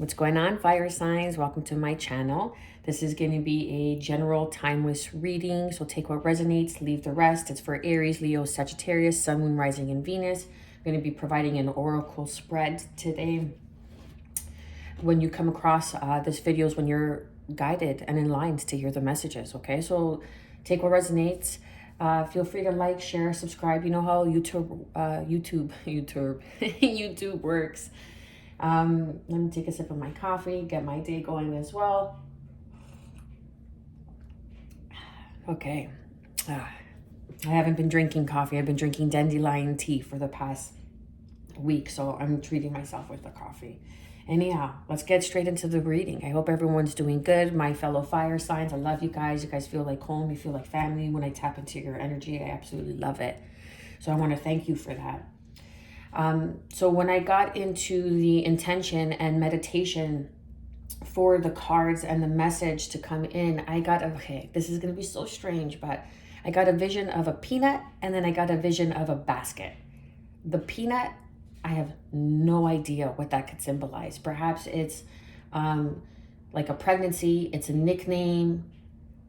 What's going on, fire signs? Welcome to my channel. This is going to be a general timeless reading, so take what resonates, leave the rest. It's for Aries, Leo, Sagittarius, Sun, Moon, Rising, and Venus. I'm going to be providing an oracle spread today. When you come across this video is when you're guided and in lines to hear the messages, okay? So take what resonates. Feel free to like, share, subscribe. You know how YouTube works. Let me take a sip of my coffee, get my day going as well. Okay. I haven't been drinking coffee. I've been drinking dandelion tea for the past week, so I'm treating myself with the coffee. Anyhow, let's get straight into the reading. I hope everyone's doing good. My fellow fire signs, I love you guys. You guys feel like home. You feel like family. When I tap into your energy, I absolutely love it. So I want to thank you for that. So when I got into the intention and meditation for the cards and the message to come in, I got, okay, this is going to be so strange, but I got a vision of a peanut and then I got a vision of a basket. The peanut, I have no idea what that could symbolize. Perhaps it's like a pregnancy, it's a nickname,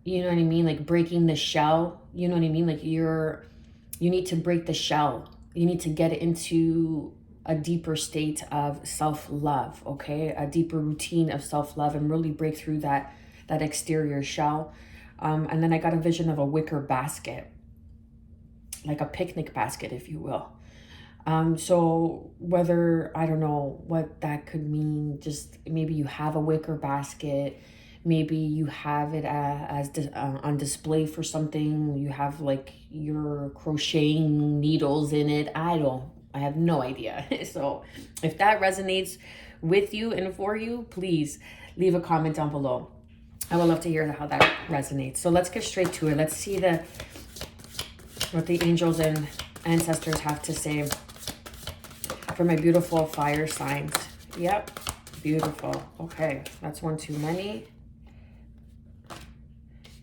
you know what I mean? Like breaking the shell, you know what I mean? Like you need to break the shell. You need to get into a deeper state of self-love, okay? A deeper routine of self-love and really break through that exterior shell. And then I got a vision of a wicker basket, like a picnic basket, if you will. So whether, I don't know what that could mean, just maybe you have a wicker basket, maybe you have it on display for something, you have like your crocheting needles in it. I have no idea. So if that resonates with you and for you, please leave a comment down below. I would love to hear how that resonates. So let's get straight to it. Let's see what the angels and ancestors have to say for my beautiful fire signs. Yep, beautiful. Okay, that's one too many.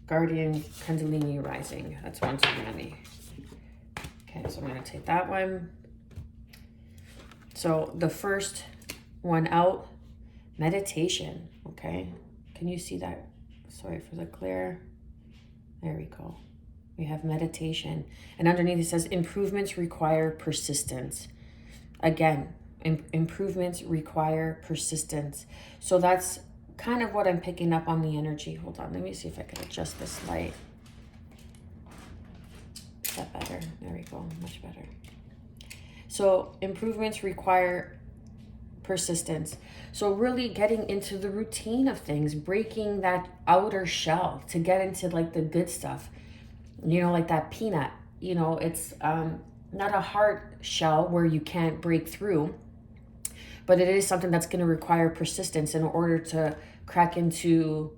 Guardian Kundalini rising. That's one too many. Okay, so I'm going to take that one. So the first one out, meditation. Okay, can you see that? Sorry for the glare. There we go. We have meditation. And underneath it says improvements require persistence. Again, improvements require persistence. So that's kind of what I'm picking up on the energy. Hold on, let me see if I can adjust this light. Is that better? There we go, much better. So improvements require persistence. So really getting into the routine of things, breaking that outer shell to get into like the good stuff. You know, like that peanut, you know, it's not a hard shell where you can't break through, but it is something that's going to require persistence in order to crack into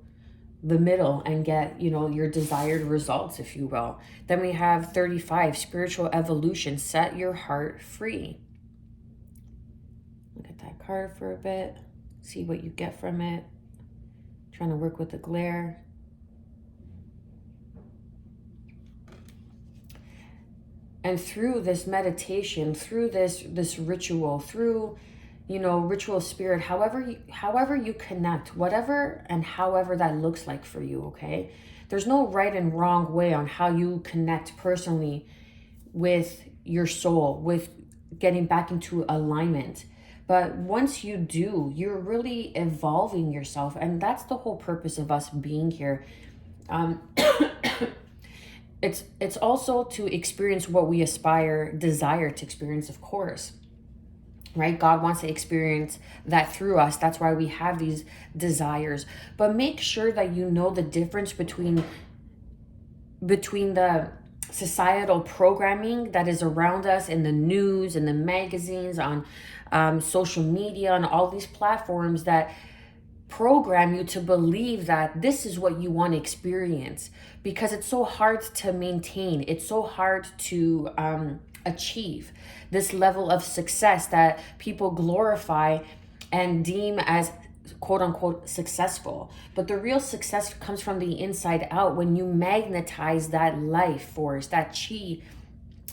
the middle and get, you know, your desired results, if you will. Then we have 35, spiritual evolution. Set your heart free. Look at that card for a bit. See what you get from it. Trying to work with the glare. And through this meditation, through this ritual, through, you know, ritual spirit, however you connect, whatever and however that looks like for you, okay? There's no right and wrong way on how you connect personally with your soul, with getting back into alignment. But once you do, you're really evolving yourself. And that's the whole purpose of us being here. It's also to experience what we desire to experience, of course, right? God wants to experience that through us. That's why we have these desires. But make sure that you know the difference between the societal programming that is around us in the news, in the magazines, on social media, on all these platforms that program you to believe that this is what you want to experience, because it's so hard to maintain. It's so hard to achieve this level of success that people glorify and deem as quote unquote successful. But the real success comes from the inside out when you magnetize that life force, that chi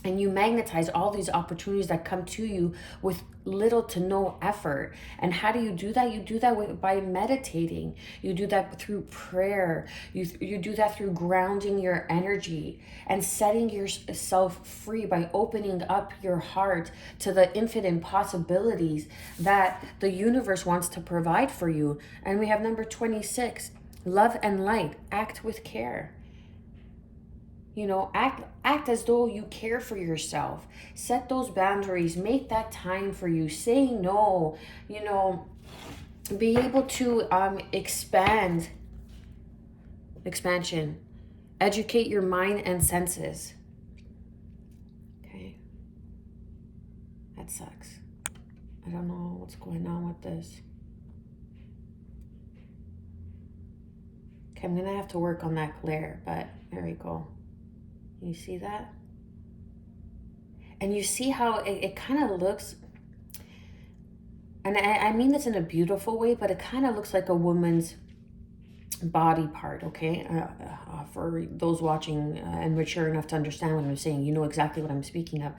And you magnetize all these opportunities that come to you with little to no effort. And how do you do that? You do that by meditating. You do that through prayer. You do that through grounding your energy and setting yourself free by opening up your heart to the infinite possibilities that the universe wants to provide for you. And we have number 26, love and light. Act with care. You know, act as though you care for yourself. Set those boundaries. Make that time for you. Say no. You know, be able to expansion. Educate your mind and senses. Okay. That sucks. I don't know what's going on with this. Okay, I'm gonna have to work on that glare, but there we go. You see that? And you see how it kind of looks, and I mean this in a beautiful way, but it kind of looks like a woman's body part, okay? For those watching and mature enough to understand what I'm saying, you know exactly what I'm speaking of.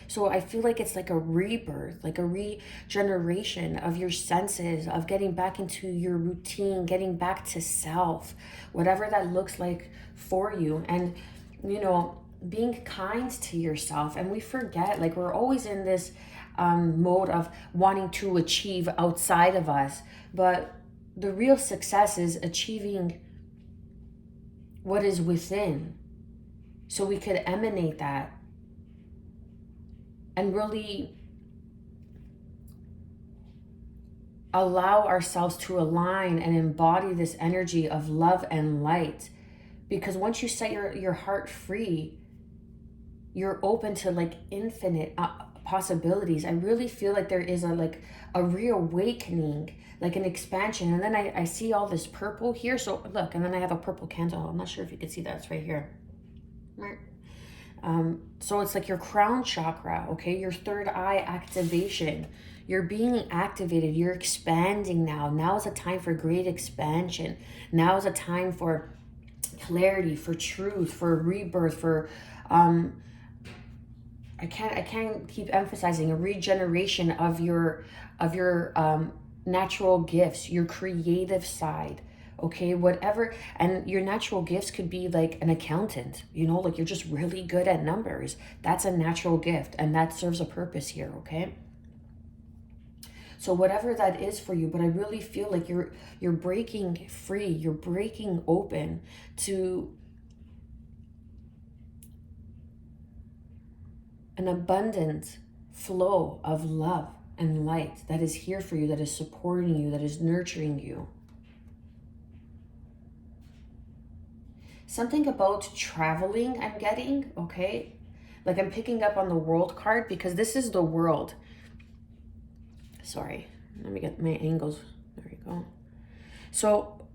So I feel like it's like a rebirth, like a regeneration of your senses, of getting back into your routine, getting back to self, whatever that looks like for you. And you know, being kind to yourself. And we forget, like, we're always in this mode of wanting to achieve outside of us. But the real success is achieving what is within. So we could emanate that and really allow ourselves to align and embody this energy of love and light. Because once you set your heart free, you're open to like infinite possibilities. I really feel like there is a reawakening, like an expansion. And then I see all this purple here. So look, and then I have a purple candle. I'm not sure if you can see that. It's right here. So it's like your crown chakra, okay? Your third eye activation. You're being activated. You're expanding now. Now is a time for great expansion. Now is a time for clarity, for truth, for rebirth, for I can't keep emphasizing a regeneration of your natural gifts, your creative side, okay? Whatever. And your natural gifts could be like an accountant, you know, like you're just really good at numbers. That's a natural gift, and that serves a purpose here, okay? So whatever that is for you, but I really feel like you're breaking free, you're breaking open to an abundant flow of love and light that is here for you, that is supporting you, that is nurturing you. Something about traveling I'm getting, okay? Like I'm picking up on the world card because this is the world. Sorry, let me get my angles. There we go. So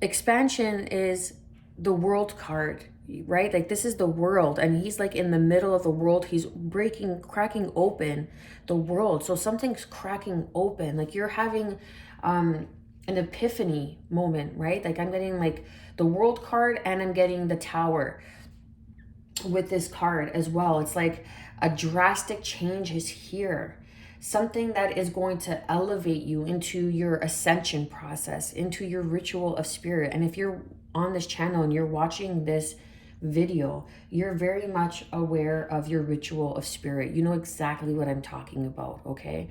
expansion is the world card, right? Like this is the world, and he's like in the middle of the world. He's cracking open the world. So something's cracking open. Like you're having an epiphany moment, right? Like I'm getting like the world card, and I'm getting the tower with this card as well. It's like a drastic change is here. Something that is going to elevate you into your ascension process, into your ritual of spirit. And if you're on this channel and you're watching this video, you're very much aware of your ritual of spirit. You know exactly what I'm talking about, okay?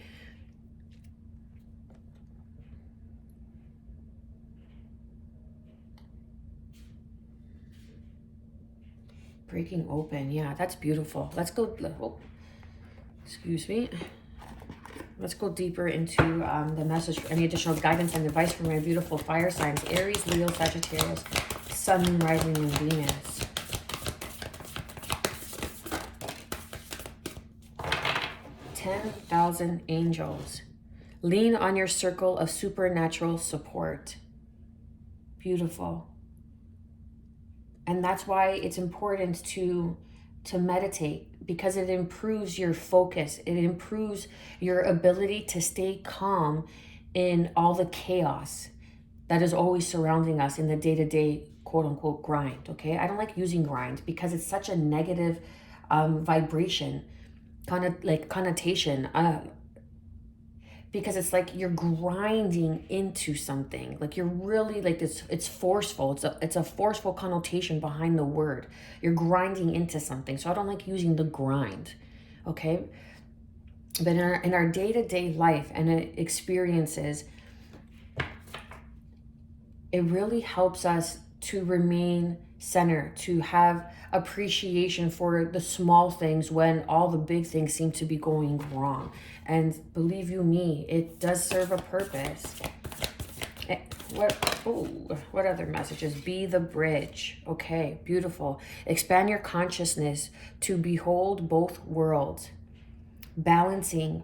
Breaking open, yeah, that's beautiful. Let's go, oh, excuse me. Let's go deeper into the message for any additional guidance and advice from my beautiful fire signs: Aries, Leo, Sagittarius, Sun, Moon, Rising, and Venus. 10,000 angels. Lean on your circle of supernatural support. Beautiful. And that's why it's important to meditate, because it improves your focus. It improves your ability to stay calm in all the chaos that is always surrounding us in the day-to-day quote unquote grind, okay? I don't like using grind because it's such a negative vibration, connotation, because it's like you're grinding into something. Like you're really like this, it's forceful. It's a forceful connotation behind the word. You're grinding into something. So I don't like using the grind. Okay? But in our day-to-day life and experiences, it really helps us to remain centered, to have appreciation for the small things when all the big things seem to be going wrong. And believe you me, it does serve a purpose. What other messages? Be the bridge. Okay, beautiful. Expand your consciousness to behold both worlds. Balancing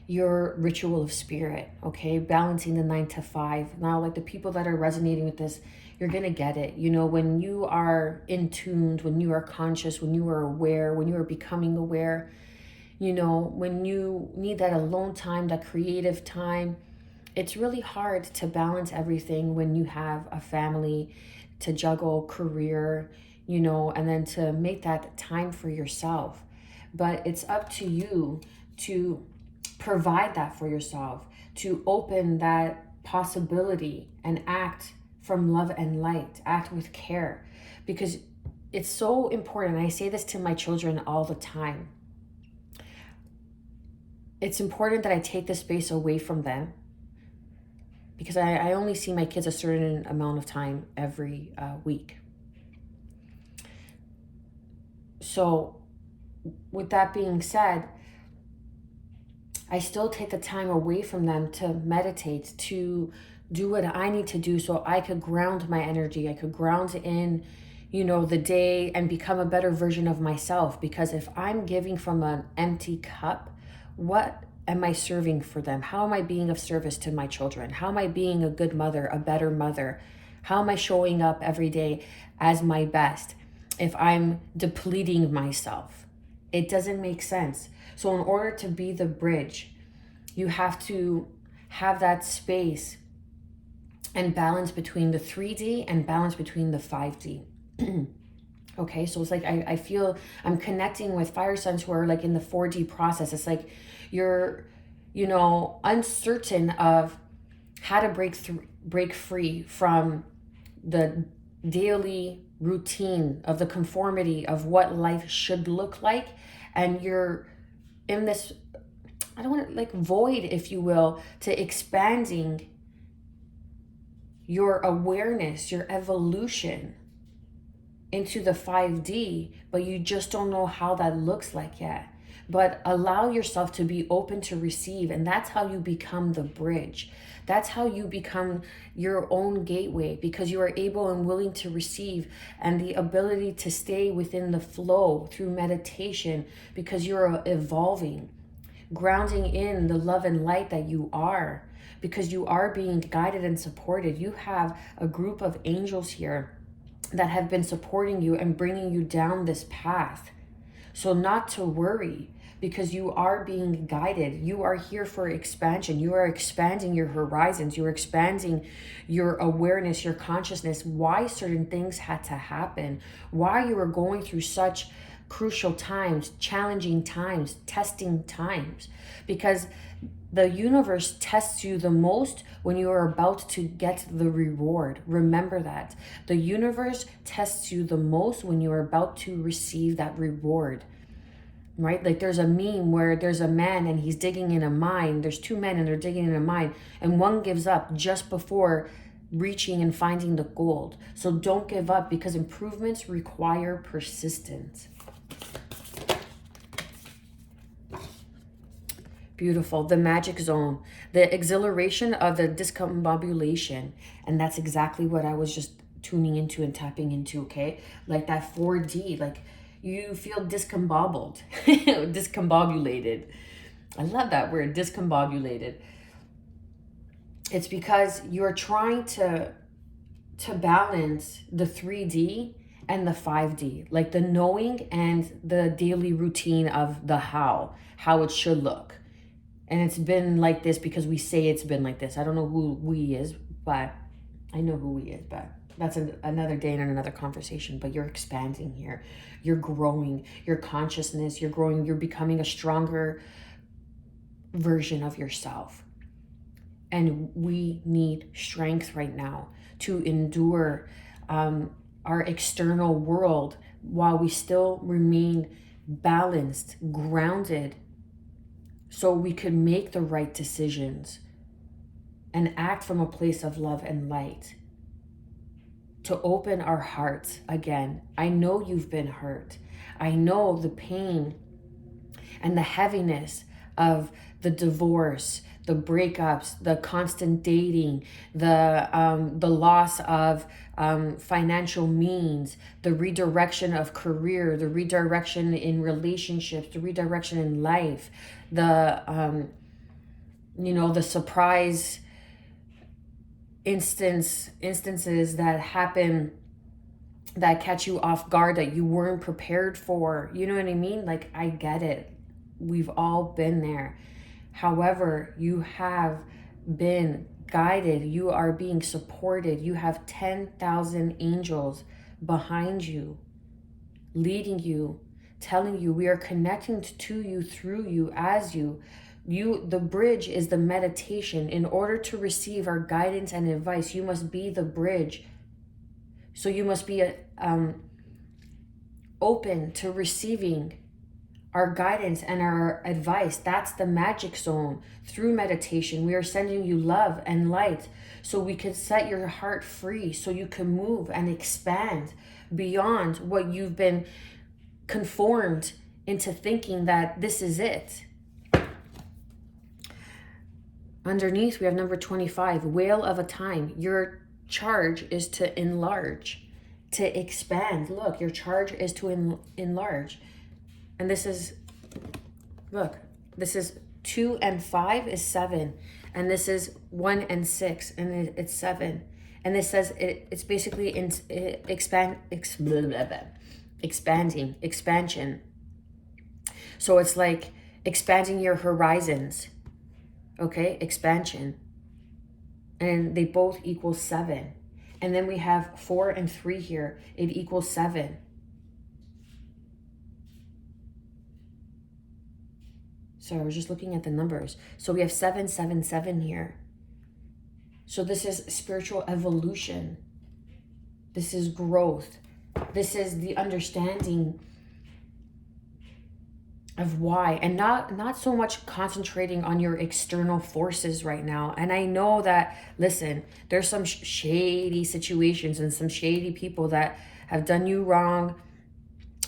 your ritual of spirit, okay? Balancing the 9 to 5. Now, like the people that are resonating with this, you're gonna get it. You know, when you are in tuned, when you are conscious, when you are aware, when you are becoming aware, you know, when you need that alone time, that creative time, it's really hard to balance everything when you have a family, to juggle career, you know, and then to make that time for yourself. But it's up to you to provide that for yourself, to open that possibility and act from love and light, act with care, because it's so important. I say this to my children all the time. It's important that I take the space away from them, because I only see my kids a certain amount of time every week. So with that being said, I still take the time away from them to meditate, to do what I need to do so I could ground my energy. I could ground in, you know, the day and become a better version of myself. Because if I'm giving from an empty cup, what am I serving for them? How am I being of service to my children? How am I being a good mother, a better mother? How am I showing up every day as my best if I'm depleting myself? It doesn't make sense. So in order to be the bridge, you have to have that space and balance between the 3D and balance between the 5D. Okay, so it's like I feel I'm connecting with fire signs who are like in the 4D process. It's like you're, you know, uncertain of how to break free from the daily routine of the conformity of what life should look like. And you're in this, I don't want to like void, if you will, to expanding your awareness, your evolution into the 5D, but you just don't know how that looks like yet. But allow yourself to be open to receive, and that's how you become the bridge. That's how you become your own gateway, because you are able and willing to receive, and the ability to stay within the flow through meditation, because you're evolving, grounding in the love and light that you are, because you are being guided and supported. You have a group of angels here that have been supporting you and bringing you down this path. So not to worry, because you are being guided. You are here for expansion. You are expanding your horizons. You're expanding your awareness, your consciousness, why certain things had to happen, why you were going through such crucial times, challenging times, testing times, because the universe tests you the most when you are about to get the reward. Remember that. The universe tests you the most when you are about to receive that reward. Right? Like there's a meme where there's a man and he's digging in a mine. There's two men and they're digging in a mine, and one gives up just before reaching and finding the gold. So don't give up, because improvements require persistence. Beautiful. The magic zone, the exhilaration of the discombobulation. And that's exactly what I was just tuning into and tapping into, okay? Like that 4D, like you feel discombobulated. Discombobulated. I love that word, discombobulated. It's because you're trying to balance the 3D and the 5D, like the knowing and the daily routine of the how it should look. And it's been like this because we say it's been like this. I don't know who we is, but I know who we is, but That's another day and another conversation, but you're expanding here. You're growing your consciousness. You're growing. You're becoming a stronger version of yourself. And we need strength right now to endure our external world while we still remain balanced, grounded, so we could make the right decisions and act from a place of love and light. To open our hearts again. I know you've been hurt. I know the pain and the heaviness of the divorce, the breakups, the constant dating, the loss of financial means, the redirection of career, the redirection in relationships, the redirection in life, the the surprise instances that happen that catch you off guard that you weren't prepared for. You know what I mean? Like, I get it. We've all been there. However, you have been guided. You are being supported. You have 10,000 angels behind you, leading you, telling you, we are connecting to you, through you, as you. The bridge is the meditation. In order to receive our guidance and advice, you must be the bridge. So you must be open to receiving our guidance and our advice. That's the magic zone. Through meditation, we are sending you love and light so we can set your heart free, so you can move and expand beyond what you've been conformed into thinking that this is it. Underneath, we have number 25, whale of a time. Your charge is to enlarge, to expand. Look, your charge is to enlarge. And this is, look, this is 2 and 5 is 7. And this is 1 and 6, and it's 7. And this says it's basically expansion. So it's like expanding your horizons. Okay, expansion. And they both equal 7. And then we have 4 and 3 here. It equals 7. So I was just looking at the numbers. So we have 7, 7, 7 here. So this is spiritual evolution. This is growth. This is the understanding of why, and not so much concentrating on your external forces right now. And I know that, listen, there's some shady situations and some shady people that have done you wrong,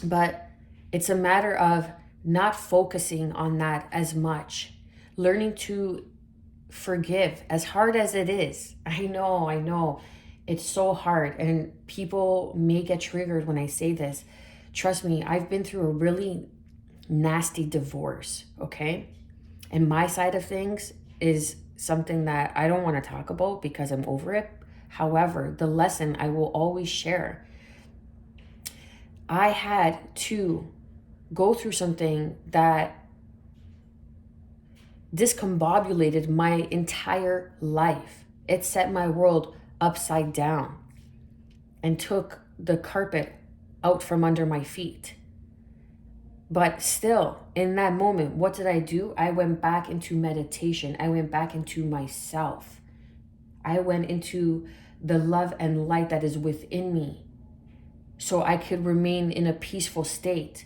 but it's a matter of not focusing on that as much, learning to forgive, as hard as it is. I know it's so hard, and people may get triggered when I say this. Trust me, I've been through a really nasty divorce, okay? And my side of things is something that I don't want to talk about because I'm over it. However, the lesson I will always share. I had to go through something that discombobulated my entire life. It set my world upside down and took the carpet out from under my feet. But still, in that moment, what did I do? I went back into meditation. I went back into myself. I went into the love and light that is within me so I could remain in a peaceful state.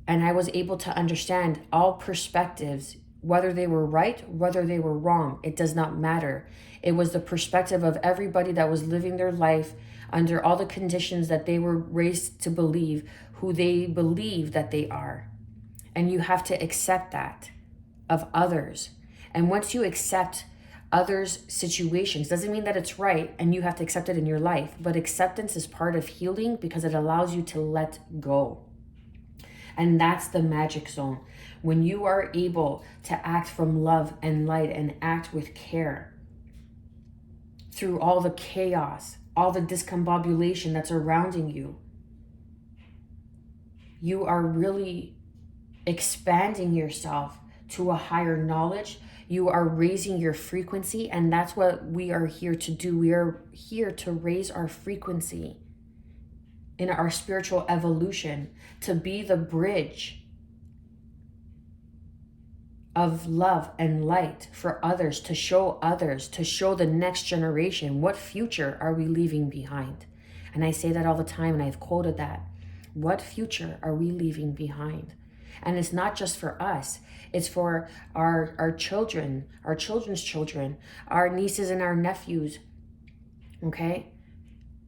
And I was able to understand all perspectives, whether they were right, whether they were wrong. It does not matter. It was the perspective of everybody that was living their life under all the conditions that they were raised to believe, who they believe that they are. And you have to accept that of others. And once you accept others' situations, doesn't mean that it's right and you have to accept it in your life, but acceptance is part of healing because it allows you to let go. And that's the magic zone. When you are able to act from love and light and act with care through all the chaos, all the discombobulation that's surrounding you, you are really expanding yourself to a higher knowledge. You are raising your frequency, and that's what we are here to do. We are here to raise our frequency in our spiritual evolution, to be the bridge of love and light for others, to show the next generation what future are we leaving behind. And I say that all the time, and I've quoted that. What future are we leaving behind? And it's not just for us. It's for our children, our children's children, our nieces and our nephews. Okay?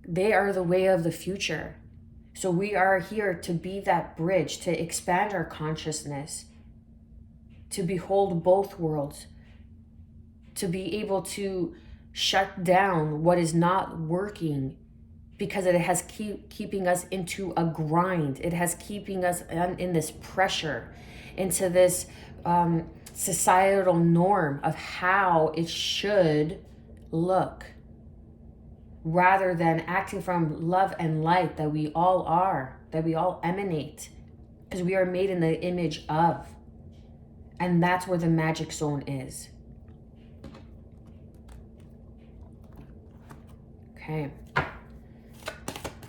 They are the way of the future. So we are here to be that bridge, to expand our consciousness, to behold both worlds, to be able to shut down what is not working, because it has keeping us into a grind. It has keeping us in this pressure, into this societal norm of how it should look, rather than acting from love and light that we all are, that we all emanate, because we are made in the image of. And that's where the magic zone is. Okay.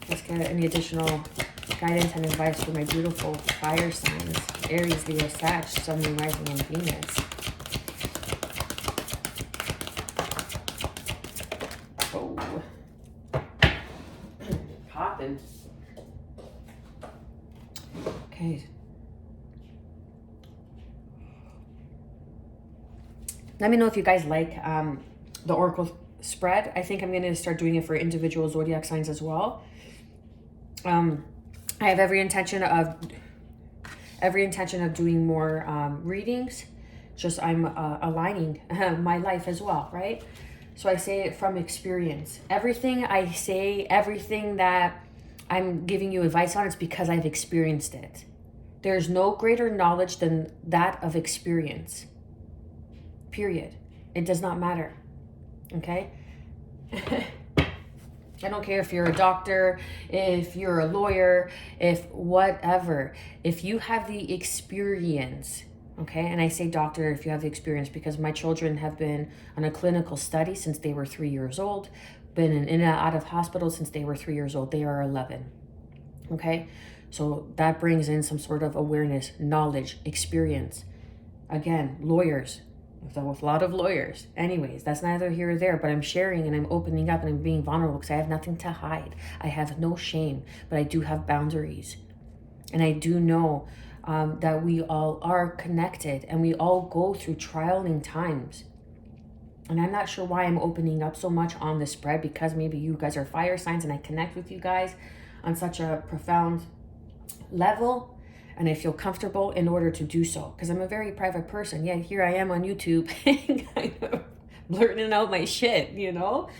Let's get any additional guidance and advice for my beautiful fire signs. Aries, Leo, Sag, Sun, Moon, Rising, and Venus. Oh. Popping. Okay. Let me know if you guys like the Oracle spread. I think I'm going to start doing it for individual zodiac signs as well. I have every intention of doing more readings. Just I'm aligning my life as well, right? So I say it from experience. Everything I say, everything that I'm giving you advice on, it's because I've experienced it. There's no greater knowledge than that of experience. Period. It does not matter. Okay? I don't care if you're a doctor, if you're a lawyer, if whatever. If you have the experience, okay? And I say doctor if you have the experience, because my children have been on a clinical study since they were 3 years old, been in and out of hospital since they were 3 years old. They are 11, okay? So that brings in some sort of awareness, knowledge, experience. Again, lawyers. With a lot of lawyers. Anyways, that's neither here or there, but I'm sharing and I'm opening up and I'm being vulnerable because I have nothing to hide. I have no shame, but I do have boundaries. And I do know that we all are connected and we all go through trialing times. And I'm not sure why I'm opening up so much on the spread, because maybe you guys are fire signs and I connect with you guys on such a profound level. And I feel comfortable in order to do so, because I'm a very private person. Yeah, here I am on YouTube kind of blurting out my shit, you know?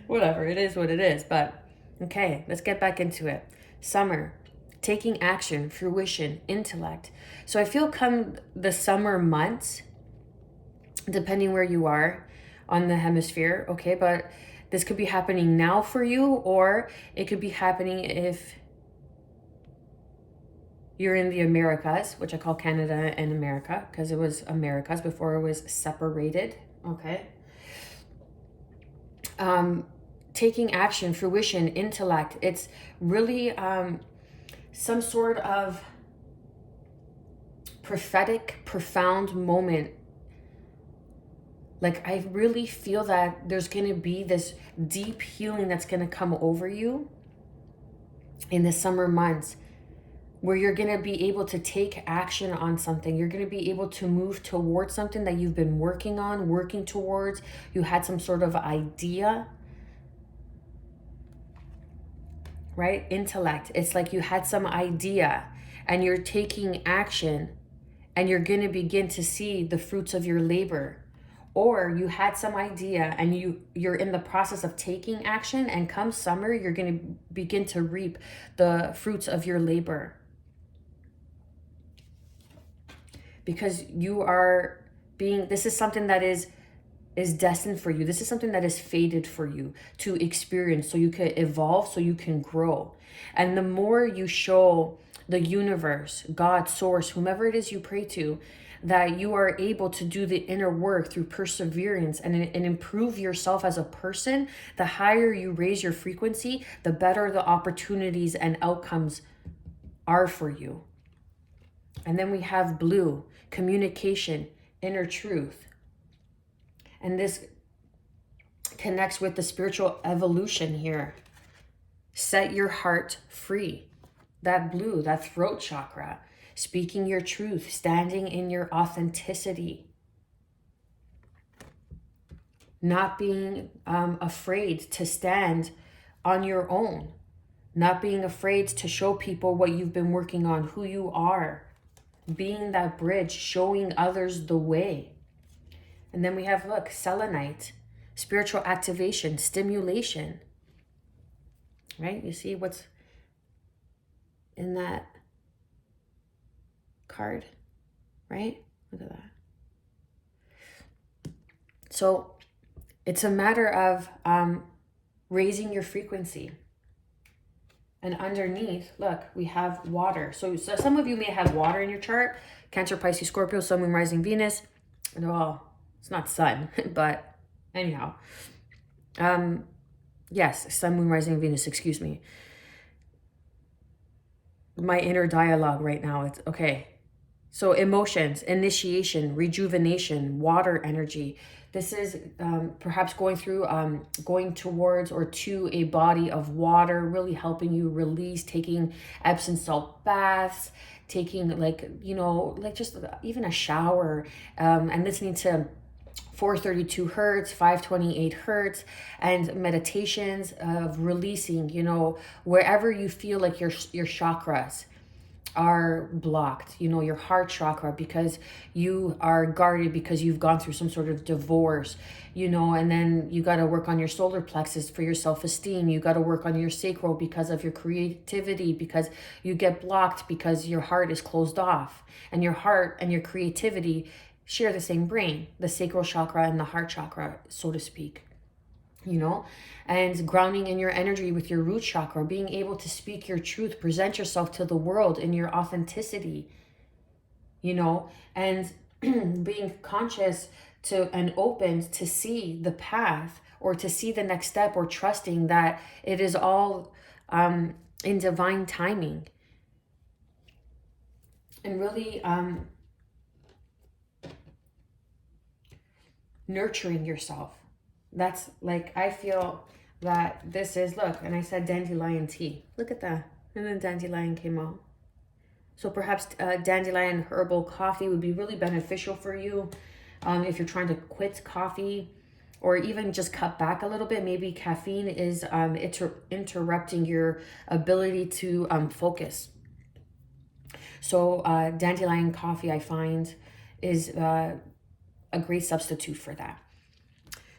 Whatever, it is what it is. But okay, let's get back into it. Summer, taking action, fruition, intellect. So I feel come the summer months, depending where you are on the hemisphere, okay? But this could be happening now for you, or it could be happening if you're in the Americas, which I call Canada and America, because it was Americas before it was separated, okay? Taking action, fruition, intellect. It's really some sort of prophetic, profound moment. Like, I really feel that there's going to be this deep healing that's going to come over you in the summer months, where you're going to be able to take action on something. You're going to be able to move towards something that you've been working on, working towards. You had some sort of idea, right? Intellect. It's like you had some idea and you're taking action, and you're going to begin to see the fruits of your labor. Or you had some idea and you're in the process of taking action, and come summer, you're going to begin to reap the fruits of your labor. Because you are this is something that is destined for you. This is something that is fated for you to experience, so you can evolve, so you can grow. And the more you show the universe, God, source, whomever it is you pray to, that you are able to do the inner work through perseverance and improve yourself as a person. The higher you raise your frequency, the better the opportunities and outcomes are for you. And then we have blue, communication, inner truth. And this connects with the spiritual evolution here. Set your heart free. That blue, that throat chakra, speaking your truth, standing in your authenticity. Not being afraid to stand on your own. Not being afraid to show people what you've been working on, who you are. Being that bridge, showing others the way. And then we have, look, selenite, spiritual activation, stimulation. Right? You see what's in that card, right? Look at that. So it's a matter of raising your frequency. And underneath, look, we have water. So some of you may have water in your chart. Cancer, Pisces, Scorpio, Sun, Moon, Rising, Venus. Well, it's not Sun, but anyhow. Yes, Sun, Moon, Rising, Venus, excuse me. My inner dialogue right now, it's okay. So emotions, initiation, rejuvenation, water energy. This is perhaps going towards or to a body of water, really helping you release, taking Epsom salt baths, taking just even a shower, and listening to 432 hertz, 528 hertz, and meditations of releasing, wherever you feel like your chakras are blocked, your heart chakra, because you are guarded because you've gone through some sort of divorce, and then you got to work on your solar plexus for your self-esteem. You got to work on your sacral because of your creativity, because you get blocked because your heart is closed off, and your heart and your creativity share the same brain, the sacral chakra and the heart chakra, so to speak. And grounding in your energy with your root chakra, being able to speak your truth, present yourself to the world in your authenticity, and being conscious to and open to see the path or to see the next step, or trusting that it is all in divine timing. And really nurturing yourself. That's I feel that this is, look, and I said dandelion tea. Look at that. And then dandelion came out. So perhaps dandelion herbal coffee would be really beneficial for you if you're trying to quit coffee, or even just cut back a little bit. Maybe caffeine is interrupting your ability to focus. So dandelion coffee, I find, is a great substitute for that.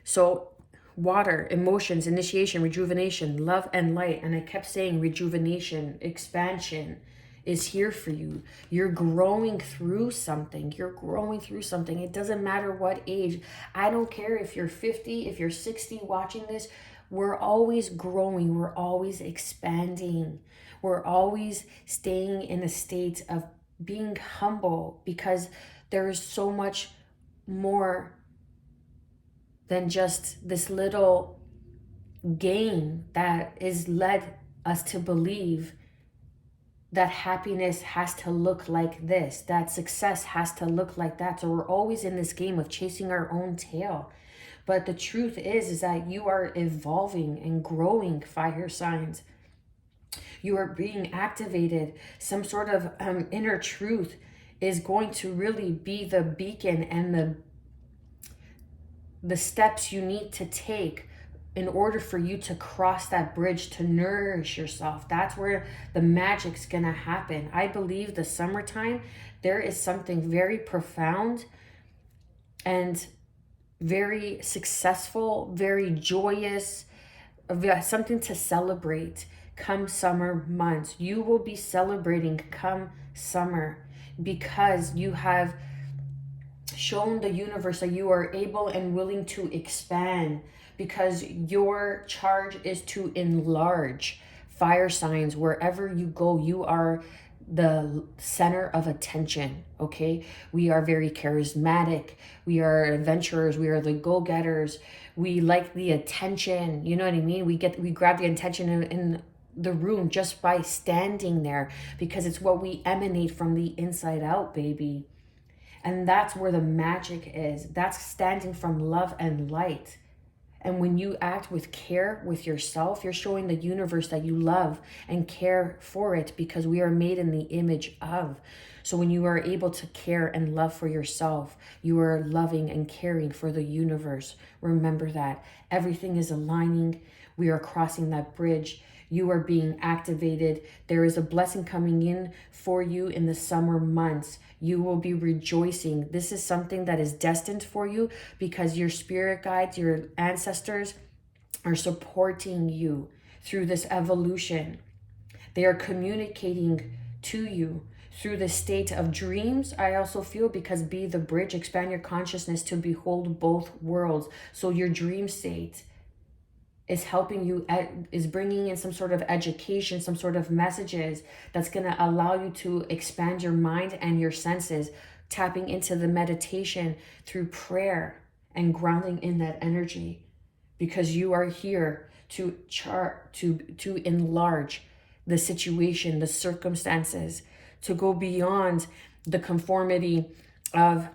So water, emotions, initiation, rejuvenation, love and light. And I kept saying rejuvenation, expansion is here for you. You're growing through something. It doesn't matter what age. I don't care if you're 50, if you're 60 watching this. We're always growing. We're always expanding. We're always staying in a state of being humble, because there is so much more than just this little game that is led us to believe that happiness has to look like this, that success has to look like that. So we're always in this game of chasing our own tail. But the truth is that you are evolving and growing, fire signs. You are being activated. Some sort of inner truth is going to really be the beacon and the steps you need to take in order for you to cross that bridge, to nourish yourself. That's where the magic's gonna happen. I believe the summertime, there is something very profound and very successful, very joyous, something to celebrate come summer months. You will be celebrating come summer because you have shown the universe that you are able and willing to expand, because your charge is to enlarge. Fire signs, wherever you go, you are the center of attention, okay? We are very charismatic. We are adventurers. We are the go-getters. We like the attention. You know what I mean? We grab the attention in the room just by standing there, because it's what we emanate from the inside out, baby. And that's where the magic is. That's standing from love and light. And when you act with care with yourself, you're showing the universe that you love and care for it, because we are made in the image of. So when you are able to care and love for yourself, you are loving and caring for the universe. Remember that. Everything is aligning. We are crossing that bridge. You are being activated. There is a blessing coming in for you in the summer months. You will be rejoicing. This is something that is destined for you, because your spirit guides, your ancestors are supporting you through this evolution. They are communicating to you through the state of dreams. I also feel, because be the bridge, expand your consciousness to behold both worlds. So your dream state is helping you, is bringing in some sort of education, some sort of messages that's going to allow you to expand your mind and your senses, tapping into the meditation through prayer and grounding in that energy, because you are here to to enlarge the situation, the circumstances, to go beyond the conformity of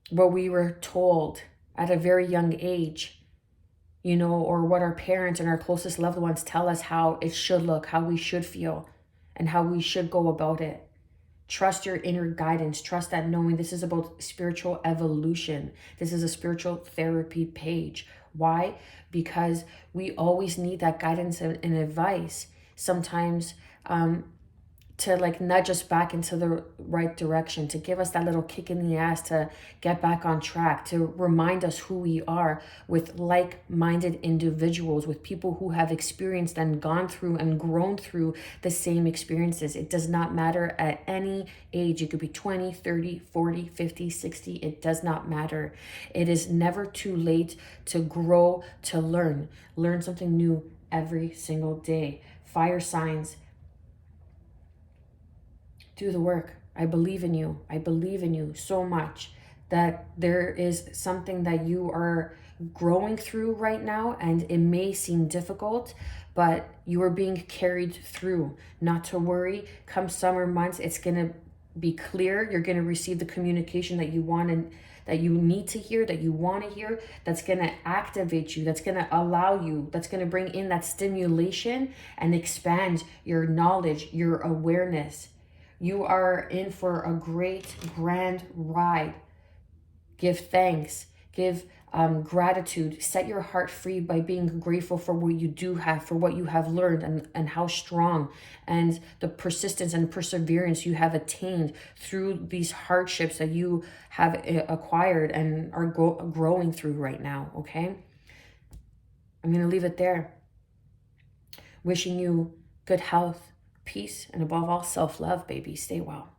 what we were told at a very young age, you know, or what our parents and our closest loved ones tell us how it should look, how we should feel, and how we should go about it. Trust your inner guidance. Trust that knowing this is about spiritual evolution. This is a spiritual therapy page. Why? Because we always need that guidance and advice. Sometimes to like nudge us back into the right direction, to give us that little kick in the ass to get back on track, to remind us who we are, with like-minded individuals, with people who have experienced and gone through and grown through the same experiences. It does not matter at any age. You could be 20, 30, 40, 50, 60. It does not matter. It is never too late to grow, to learn something new every single day. Fire signs, do the work. I believe in you. I believe in you so much that there is something that you are growing through right now, and it may seem difficult, but you are being carried through. Not to worry. Come summer months, it's going to be clear. You're going to receive the communication that you want and that you need to hear, that you want to hear, that's going to activate you, that's going to allow you, that's going to bring in that stimulation and expand your knowledge, your awareness. You are in for a great, grand ride. Give thanks. Give gratitude. Set your heart free by being grateful for what you do have, for what you have learned, and how strong and the persistence and perseverance you have attained through these hardships that you have acquired and are growing through right now, okay? I'm going to leave it there. Wishing you good health, peace, and above all, self-love, baby. Stay well.